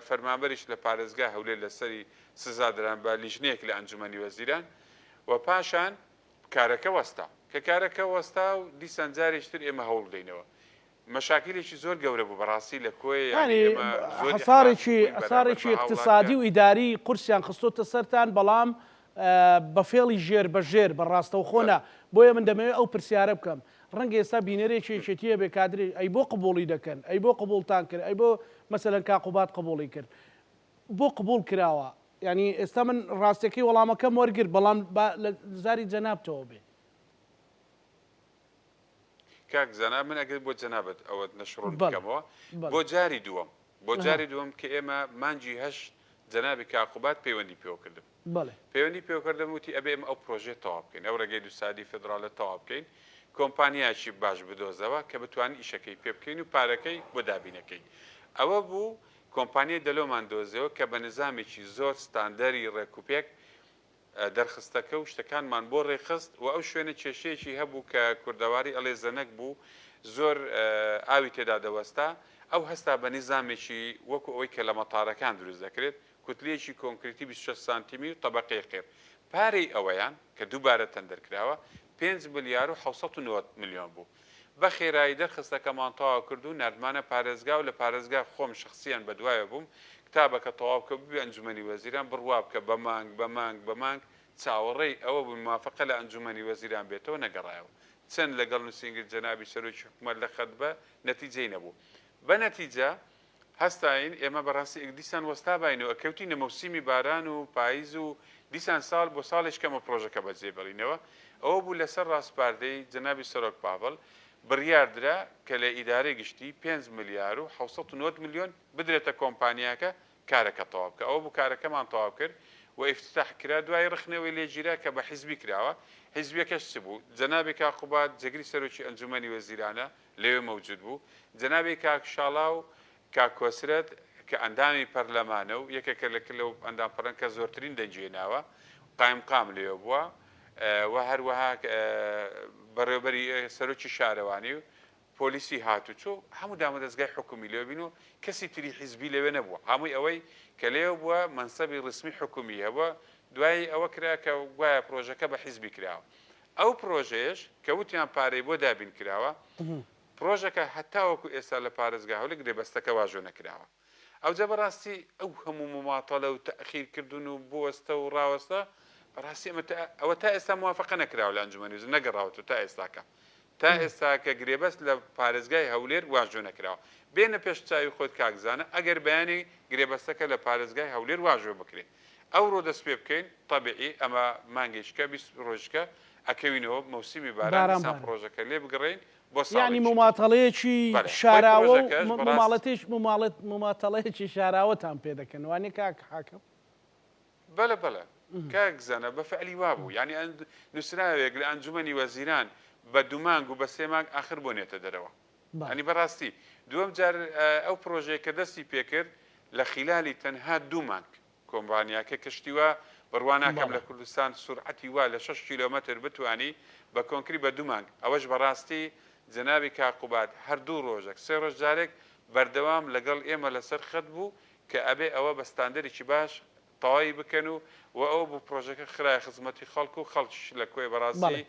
فەرمانبەریش لە پارێزگا هەولێر لەسەری سزادران بە لیژنەیەک لە ئەنجومەنی وەزیران و پاشان کارەکە وەستا کە کارەکە وەستا و دیسان جارێکتر ئێمە هەوڵ دەینەوە مەشاکلێکی زۆر گەورە بوو بەڕاستی لە کۆی ئەسارێکی اقتصادی و ئیداری قورسیان خستۆتە سەرتان بەڵام بە فێڵی ژێر بە ژێر بەڕاستەوە خۆنا بۆیە من دەمەوێت ئەو پرسیارە بکەم ڕەنگە ئێستا بینەرێکی یەکێتیە بێ کادری ئەی بۆ قبوڵی دەکەن ئەی بۆ قبوڵتان کرد ئەی بۆ مەسەلەن کاقوبات قبوڵی کرد بۆ قبول کراوە ینی ئێستا من ڕاستیەکەی وەڵامەکەم وەرگرت بەڵام لە زاری جەنابتەوە بێ کاک زەنا من ئەگەر بۆ جەنابەت ئەوە نەشڕۆن بکەمەوە بۆ جاری دووەم کە ئێمە مانجی هەشت جەنابی کاقوبات پەیوەندی پێوە کردم پەیوەندی پێوەکردم وتی ئەبێ ئێمە ئەو پرۆژێ تەواو بکەین ئەو ڕێگەی دووسادی فدراڵە تەواو بکەین کۆمپانیایکی باش بدۆزەوە کە بتوانین ئیشەکەی پێ بکەین و پارەکەی بۆ دابینەکەی ئەوە بوو کۆمپانیای دەلۆمان دۆزیەوە کە بە نظامێکی زۆر ستاندەری ڕێکوپێک دەرخستەکە و شتەکانمان بۆ ڕێخست و ئەو شوێنە کێشەیەکی هەبوو کە کوردەواری ئەڵێ زەنەک بوو زۆر ئاوی تێدا دەوەستا ئەو هەستا بە نظامێکی وەکو ئەوەی کە لە مەتارەکان دروست دەکرێت کوتلەیەکی کۆنکریتی 26 سانتیمی و طبقەی قێر پارەی ئەوەیان کە دووبارە تەندەرکراوە 5 ملیار و 790 میلیۆن بوو بە خێرایی دەرخستەکەمان تەواو کرد و نردمانە پارێزگا و لە پارێزگا خۆم شخصیان بەدوایە بووم کتابەکە تەواو کە ببێ ئەنجومەنی وەزیران بڕوا بکە بە مانگ چاوەڕێی ئەوە بوو موافقە لە ئەنجومەنی وەزیران بێتەوە نەگەڕایەوە چەند لەگەڵ نووسنگی جەنابی سەرۆکی حکوومەت لە خەت بە نەتیجەی نەبوو بە نەتیجە هەستاین ئێمە بەڕاستی دیسان وەستا باینەوە کەوتینە مەوسیمی باران و پاییز و دیسان ساڵ بۆ ساڵێک کەمە پرۆژەکە بەجێبڕینەوە ئەوە بوو لەسەر ڕاستپاردەی جەنابی سەرۆک پاڤڵ بڕیاردرا کە لە ئیدارەی گشتی 5 ملیار و 790 میلیۆن بدرێتە کۆمپانیاکە کارەکە تەواو بکە ئەوە بوو کارەکەمان تەواو کرد و ئیفتتاح کرا دوای ڕخنەوەی لێگیرا کە بە حیزبی کراوە حیزبیەکەش چ بوو جەنابی کاقوبات جێگری سەرۆکی ئەنجومەنی وەزیرانە لەوێ مەوجود بوو جەنابی کاک شاڵاو کاک کۆسرەت کە ئەندامی پەرلەمانە و یەکێکە لەو ئەندام پەرەن کە زۆرترین دەنجێناوە قایمقام لێوە بووە و هەروەها بەڕێوەبەری سەرۆکی شارەوانی و پۆلیسی هاتوچۆ هەموو دامەدەستگای حکومی لێوە بین و کەسی تری حیزبی لەوێ نەبووە هەمووی ئەوەی کە لێوە بووە منسەبی ڕسمی حکومی هەبووە دوای ئەوە کرا کە گوایە پرۆژەکە بە حیزبی کراوە ئەو پرۆژەیەش کە وتیان پارەی بۆ دابین کراوە پرۆژەکە هەتاوەکو ئێستا لە پارێزگا هەولێر گرێبەستەکە واژۆ نەکراوە ئەو جا بەڕاستی ئەو هەموو مماتەڵە و تەخیرکردن و بوەستە و ڕاوەستە بەڕاستی ئەوە تا ئێستا موافقە نەکراوە لە ئەنجومەنی وەزیران نەگەڕاوەتەوە تا ئێستاکە تا ئێستا کە گرێبەست لە پارێزگای هەولێر واژۆ نەکراوە بێنە پێش چاوی خۆت کاکزانە ئەگەر بەیانی گرێبەستەکە لە پارێزگای هەولێر واژۆ بکرێت ئەوڕۆ دەست پێ بکەین تەبیعی ئەمە مانگێشکە 20 ڕۆژکە ئەکەوینەوە مەوسیمی باران پرۆژەکە لێ بگەڕین بۆ یعنی مماتەڵەیەکی شاراوە مماتەڵەیەکی شاراوەتان پێ دەکەن وانێ کاک حاکم بەڵێ بەڵێ کاکزانە بە فعلی وابوو یعنی نووسراوێک لە ئەنجومەنی وەزیران بە دوومانگ و بە سێمانگ ئاخر بۆنێتە دەرەوە ئەنی بەڕاستی دووەم جار ئەو پرۆژەیە کە دەستی پێکرد لە خیلالی تەنها دوومانگ کۆمپانیاکە کەشتیوە بڕواناکەم لە کوردستان سورعەتی وا لە 6 کیلۆمەتر بتوانی بە کۆنکری بە دوومانگ ئەوەش بەڕاستی جەنابی کاقوبات هەردوو ڕۆژێک سێ ڕۆژ جارێک بەردەوام لەگەڵ ئێمە لەسەر خەت بوو کە ئەبێ ئەوە بە ستاندەرێکی باش تەواوی بکەن و ئەوە بوو پرۆژەکە خرای خزمەتی خەڵکو و خەڵکیش لە کۆی بەڕاستی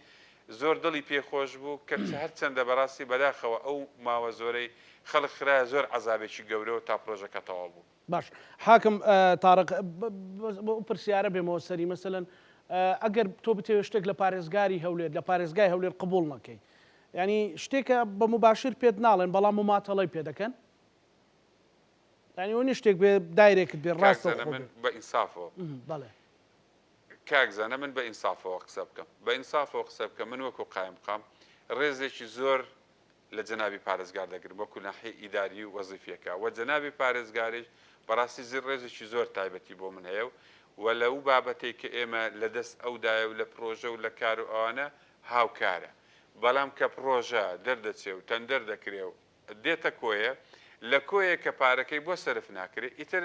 زۆر دڵی پێخۆش بوو کە هەر چەندە بەڕاستی بەداخەوە ئەو ماوە زۆرەی خەڵک خرای زۆر عەزابێکی گەورەوە تا پرۆژەکە تەواو بوو. باش حاکم تارق بۆ پرسیارە بێمەوە سەری مەسەلەن ئەگەر تۆ بتێوێت شتێک لە پارێزگاری هەولێر لە پارێزگای هەولێر قبول نەکەی ینی شتێکە بە مباشر پێت ناڵێن بەڵام مماتەڵەی پێ دەکەن ینی ئەوە شتێک بێ دایرێکت بێ ڕاستە من بە ئینسافەوە بەڵێ کاکزانە من بە ئینسافەوە قسە بکەم بە ئینسافەوە قسە بکەم من وەکو قایم بقام ڕێزێکی زۆر لە جەنابی پارێزگار دەگرم وەکو ناحیە ئیداری و وەزیفەکە و جەنابی پارێزگاریش بەڕاستی ڕێزێکی زۆر تایبەتی بۆ من هەیە و لەو بابەتێک کە ئێمە لە دەست ئەودایە و لە پرۆژە و لە کار و ئەوانە هاوکارە بەڵام کە پرۆژە دەردەچێ و تەندەر دەکرێ و دێتە کۆیە لە کۆیە کە پارەکەی بۆ سەرف ناکرێت ئیتر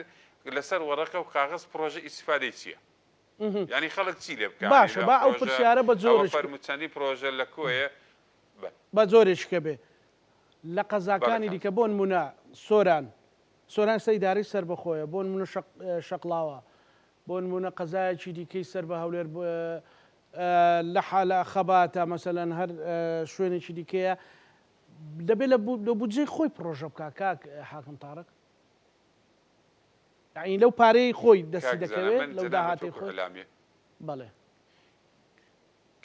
لەسەر وەڕەقە و کاغز پرۆژە ئیسفادەی چییە؟ ینی خەڵک چی لێ بکات باشە با ئەو پرسیارە بە زۆر فەرموچەندی پرۆژە لە کۆیە بە زۆرێککە بێ لە قەزاکانی دیکە بۆ نمونە سۆران سەیداری سەر بەخۆیە بۆ نمونە شەقڵاوە بۆ نمونە قەزایەکی دیکەی سەر بە هەولێر لە حالە خەباتە مەسەلەن هەر شوێنێکی دیکەیە دەبێت لە بودجێ خۆی پرۆژە بکە کاک حاکم تارق یعنی لەو پارەی خۆی دەستی دەکەوێت لەو داهاتی خۆی بەڵێ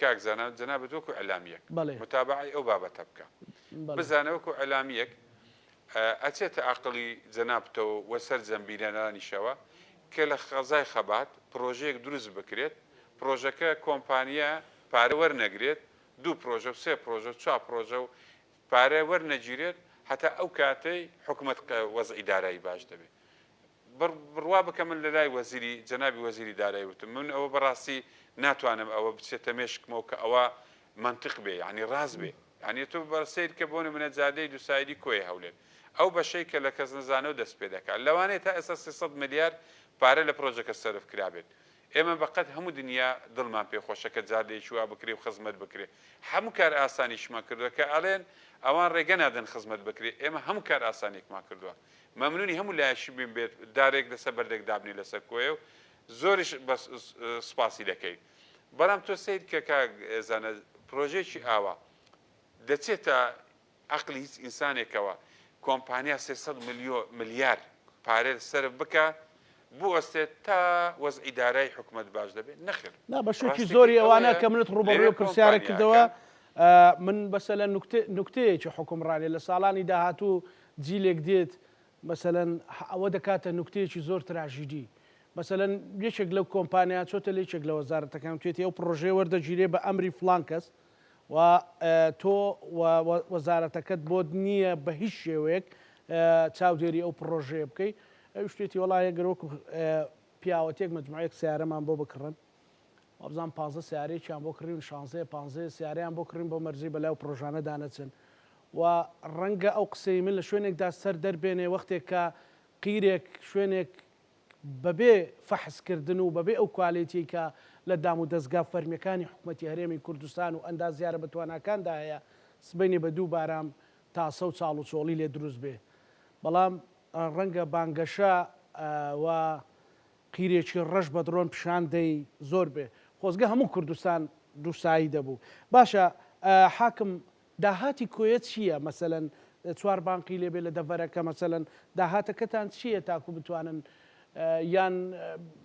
کاکزانە جەنابەت وەکو ئەلامیەک متابعی ئەو بابەتە بکە بزانە وەکو ئەلامیەک ئەچێتە عەقڵی جەنابتەوە وەسەر زەمبیلەنانیشەوە کە لە خەزای خەبات پرۆژەیەک دروست بکرێت پرۆژەکە کۆمپانیە پارە وەرنەگرێت دوو پرۆژە و سێ پرۆژە و چوار پرۆژە و پارە وەرنەگیرێت هەتا ئەو کاتەی حکوومەت وەزعی دارایی باش دەبێت بڕوا بکە من لە لای وەزیری جەنابی وەزیری دارایی وتم من ئەوە بەڕاستی ناتوانم ئەوە بچێتە مێشکمەوە کە ئەوە منطق بێ ینی ڕاست بێ ینی تۆ بەرسید کە بۆ نمونە جادەی دووسایدی کۆی هەولێر ئەو بەشەی کە لە کەس نەزانەوە دەست پێ دەکات لەوانەیە تا ئێستا 300 ملیار پارە لە پرۆژەکە سەرف کرابێت ئێمە بەقەت هەموو دنیا دڵمان پێخۆشە کە جادەیەکی وا بکرێ و خزمەت بکرێ هەموو کار ئاسانیشمان کردووە کە ئەڵێن ئەوان ڕێگە نادەن خزمەت بکرێ ئێمە هەموو کار ئاسانێکمان کردووە مەمنونی هەموو لایەشی بین بێت دارێک لەسەر بەردێک دابنی لەسەر کۆیە و زۆریش سوپاسی دەکەیت بەڵام تۆ سید کە کاکزانە پرۆژێکی ئاوا دەچێتە عەقلی هیچ ئینسانێکەوە کۆمپانیا 300 ملیار پارێ سەرف بکە بۆ ئەستێت تا وەزعی دارایی حکوومەت باش دەبێت نەخێر بە شوێکی زۆری ئەوانە کە منت ڕوبەڕوێ پرسیارە کردەوە من بەسەلە نوکتەیەکی حکومڕانی لە ساڵانی داهاتوو جیلێک دێت مەسەلەن ئەوە دەکاتە نوکتەیەکی زۆر تراژیدی مەسەلەن یەکێک لەو کۆمپانیا چۆتە لێکێک لە وەزارەتەکان توێتی ئەو پرۆژێ وەردەگیرێ بە ئەمری فلان کەس و تۆ وەزارەتەکەت بۆت نییە بە هیچ شێوەیەک چاودێری ئەو پرۆژەیە بکەیت ئەو شتێتی وڵایە گەرۆک پیاوەتێک مجموعەیەک سیارەمان بۆ بکڕن وابزان 15 سیارێکیان بۆ کڕین 16 15 سیاریان بۆ کڕین بۆ مەرزی بەلای پرۆژانە دانەچن و ڕەنگە ئەو قسەی من لە شوێنێکدا سەر دەربێنێ وەختێک کە قیرێک شوێنێک بەبێ فەحسکردن و بەبێ ئەو کوالیتی کە لە دام و دەستگا فەرمیەکانی حکوومەتی هەرێمی کوردستان و ئەندازیارە بەتوانەکاندا هەیە سبەینێ بە دوو بارام تاسە و چاڵ و چۆڵی لێ دروست بێ بەڵام ڕەنگە بانگەشە و قیرێکی ڕەش بە درۆن پیشاندەی زۆر بێ خۆزگە هەموو کوردستان دووسایی دەبوو باشە حاکم داهاتی کۆیە چییە مەسەلەن چوار بانقی لێبێ لە دەڤەرەکە مەسەلەن داهاتەکەتان چییە تاکو بتوانن یان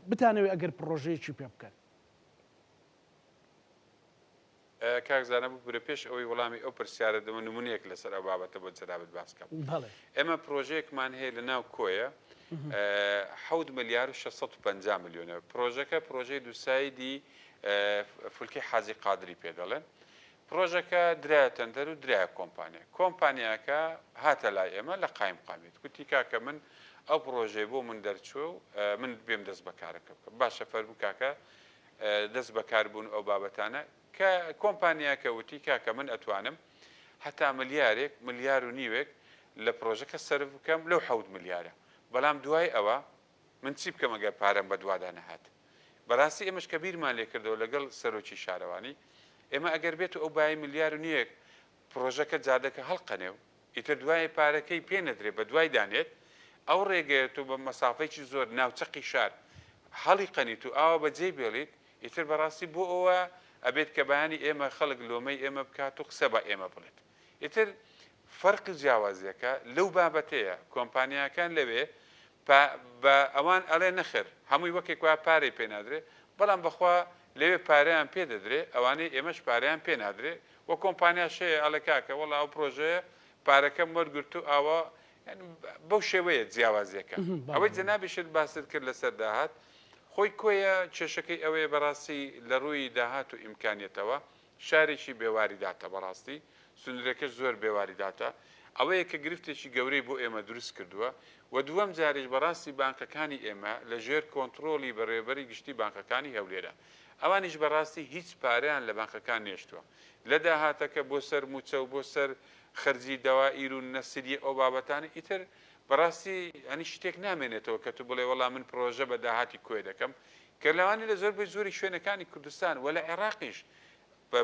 بتانەوێت ئەگەر پرۆژەیەکی پێ بکەن کاکزانە ببورە پێش ئەوەی وەڵامی ئەو پرسیارە دەمە نمونەیەک لەسەر ئەو بابەتە بۆ جەنابەت باس بکەم. ئێمە پرۆژەیەکمان هەیە لە ناو کۆیە 7 ملیار و 650 میلیۆنەوە. پرۆژەکە پرۆژەی دووسایدی فولکی حاجی قادری پێ دەڵێن. پرۆژەکە درایە تەندەر و درایە کۆمپانیاکە هاتە لای ئێمە لە قایم قامێت کوتی کاکە من ئەو پرۆژەی بۆ من دەرچوە و من بێم دەست بەکارەکە بکەم. باشە فەرموو کاکە دەست بەکاربوون ئەو بابەتانە کە کۆمپانیاکە وتی کاکە من ئەتوانم هەتا ملیارێک ملیار و نیوێک لە پرۆژەکە سەرف بکەم لەو 7 ملیارە. بەڵام دوای ئەوە من چی بکەم ئەگەر پارەم بە دوادا نەهات. بەڕاستی ئێمەش کە بیرمان لێ کردەوە لەگەڵ سەرۆکی شارەوانی ئێمە ئەگەر بێت ئەو بای ملیار و نیەک پرۆژەکە جادەکە هەڵقەنێ و ئیتر دوای پارەکەی پێ نەدرێ بە دوای دانێت ئەو ڕێگەیەت و بە مەسافەیەکی زۆر ناوچەقی شار هەڵی قەنیت و ئاوە بەجێ بێڵیت ئیتر بەڕاستی بۆ ئەوە ئەبێت کە بەیانی ئێمە خەڵک لۆمەی ئێمە بکات و قسە بە ئێمە بڵێت. ئیتر فەرقی جیاوازیەکە لەو بابەتەیە کۆمپانیاکان لەوێ بە ئەوان ئەڵێ نەخر هەمووی وەکێک وا پارەی پێ نادرێ بەڵام بەخوا لەوێ پارەیان پێ دەدرێ ئەوانەی ئێمەش پارەیان پێ نادرێ وە کۆمپانیا شەیە ئەڵە کاکە وەڵا ئەو پرۆژەیە پارەکەم وەرگرت و ئاوا بەو شێوەیە جیاوازیەکە. ئەوەی جەنابیشت باست کرد لەسەر داهات خۆی کۆیە کێشەکەی ئەوەیە بەڕاستی لە ڕووی داهات و ئیمکانیەتەوە شارێکی بێواری داتە بەڕاستی سنوورەکەش زۆر بێواری داتە ئەوەیە کە گرفتێکی گەورەی بۆ ئێمە دروست کردووە و دووەم جارێک بەڕاستی بانکەکانی ئێمە لە ژێر کۆنتترۆلی بەڕێبەری گشتی بانکەکانی هەولێرە ئەوانیش بەڕاستی هیچ پارەیان لە بانکەکان نێشتووە لە داهاتەکە بۆ سەر موچە و بۆ سەر خەرجی داوائیر و نەسیری ئەو بابەتانی ئیتر بەڕاستی ئەنی شتێک نامێنێتەوە کە تو بڵێ وەڵام من پرۆژە بە داهاتی کۆی دەکەم کە لەوانی لە زۆربەی زۆری شوێنەکانی کوردستان وە لە عێراقیش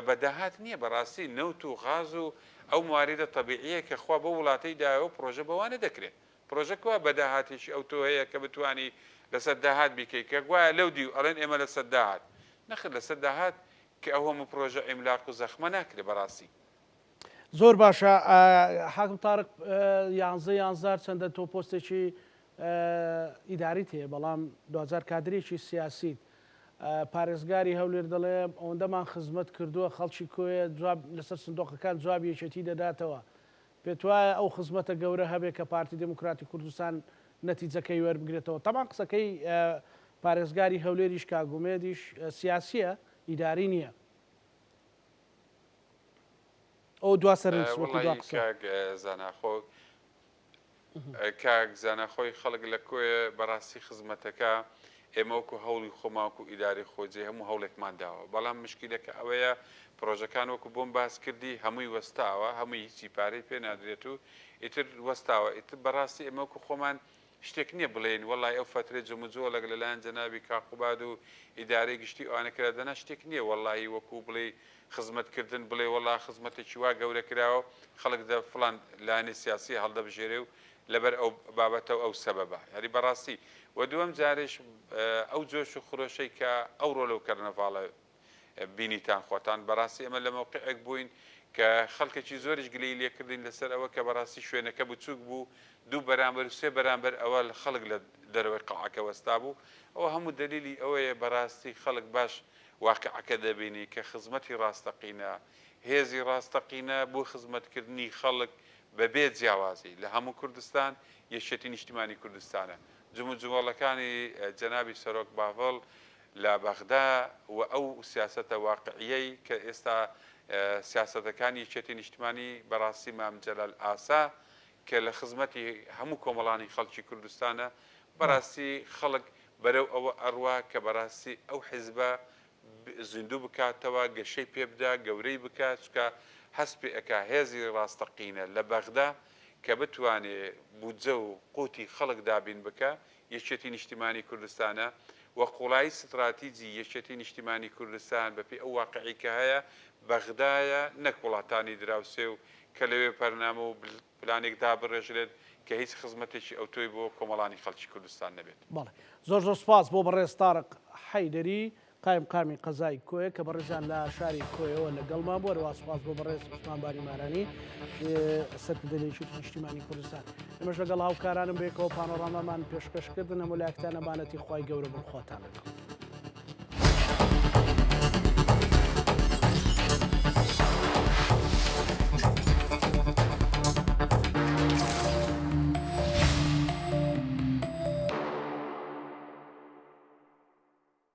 بە داهات نییە بەڕاستی نەوت و غاز و ئەو مواردە تەبیعیە کە خوا بە وڵاتەی دایەوە پرۆژە بەوانە دەکرێت پرۆژەکە بە داهاتێکی ئەو تۆ هەیە کە بتوانی لەسەر داهات بیکەیت کە گوایە لەو دی و ئەڵێن ئێمە لەسەر داهات نەخر لەسەر داهات کە ئەو هەموو پرۆژە ئیملاق و زەخمە ناکرێت بەڕاستی. زۆر باشە حاکم تارق 11 چەندە تۆ پۆستێکی ئیداریت هەیە بەڵام 2000 کادرێکی سیاسیت پارێزگاری هەولێر دەڵێ ئەوەندەمان خزمەت کردووە خەڵکی کۆیە جواب لەسەر سندۆقەکان جواب یەکێتی دەداتەوە پێت وایە ئەو خزمەتە گەورە هەبێت کە پارتی دموکراتی کوردستان نەتیجەکەی وەربگرێتەوە تەمان قسەکەی پارێزگاری هەولێریش کاگومێدیش سیاسیە ئیداری نییە ئەو دوا کاک زاناخۆی خەڵک لە کۆیە بەڕاستی خزمەتەکە ئێمەوەکو هەوڵی خۆماوکو ئیداری خۆجێ هەموو هەوڵێکمان داوە بەڵام مشکلەکە ئەوەیە پرۆژەکان وەکو بۆم باس کردی هەمووی وەستاوە هەمووی هیچی پارەی پێ نادرێت و ئیتر وەستاوە ئیتر بەڕاستی ئێمەوەکو خۆمان شتێک نییە بڵێن وەڵای ئەو فترێ جموجۆلەک لەلایەن جەنابی کاقوباد و ئیدارەی گشتی ئەوانەکرا دەنا شتێک نییە وەڵی وەکو بڵێ خزمەتکردن بڵێ وەڵا خزمەتێکی وا گەورە کراوە خەڵک دە فڵان لایەنی سیاسی هەڵدەبژێرێ و لەبەر ئەو بابەتە ئەو سەبەبە یاری بەڕاستی و دووەم جارێش ئەو جۆش و خۆشەی کە ئەو ڕۆلە و کەرنەڤاڵە بینیتان خۆتان بەڕاستی ئەمە لە مەوقعێک بووین کە خەڵکێکی زۆریش گلەی لێکردین لەسەر ئەوە کە بەڕاستی شوێنەکە بچووک بوو دوو بەرامبەر و سێ بەرامبەر ئەوە لە خەڵک لە دەرەوەی قەعەکە وەستا بوو ئەوە هەموو دلیلی ئەوەیە بەڕاستی خەڵک باش واقعەکە دەبینی کە خزمەتی ڕاستەقینە هێزی ڕاستەقینە بۆ خزمەتکردنی خەڵک بەبێ جیاوازی لە هەموو کوردستان یەکێتی نیشتیمانی کوردستانە جموجۆڵەکانی جەنابی سەرۆک باڤڵ لە بەغدا و ئەو سیاسەتە واقعیەی کە ئێستا سیاسەتەکانی یەکێتی نیشتیمانی بەڕاستی مام جەلال ئاسا کە لە خزمەتی هەموو کۆمەڵانی خەڵکی کوردستانە بەڕاستی خەڵک بەرەو ئەوە ئەڕوا کە بەڕاستی ئەو حیزبە زیندوو بکاتەوە گەشەی پێ بدا گەورەی بکات چکە هەسپی ئەکا هێزی ڕاستەقینە لە بەغدا کە بتوانێت بودجە و قوتی خەڵک دابین بکە یەکێتی نیشتیمانی کوردستانە وە قوڵایی ستراتیجی یەکێتی نیشتیمانی کوردستان بەپی ئەو واقعی کە هەیە بەغدایە نەک وڵاتانی دراوسێ و کە لەوێ پەرنامە و پلانێک دابڕێژرێت کە هیچ خزمەتێکی ئەو تۆی بۆ کۆمەڵانی خەڵکی کوردستان نەبێت. بەڵێ زۆر زۆر سپاس بۆ بەڕێز تارق حەیدەری قایم قامی قەزای کۆیە کە بەڕێزان لە شاری کۆیەوە لەگەڵمان بووە وە سپاس بۆ بەڕێز عوسمان باری سەرکردەرێکی نیشتیمانی کوردستان ئێمەش لەگەڵ هاوکارانم بێکەوە پانۆڕامەمان پێشکەشکردن هەموو لایەکتانە بانەتی خوای گەورە بن خۆتان لەگەڵ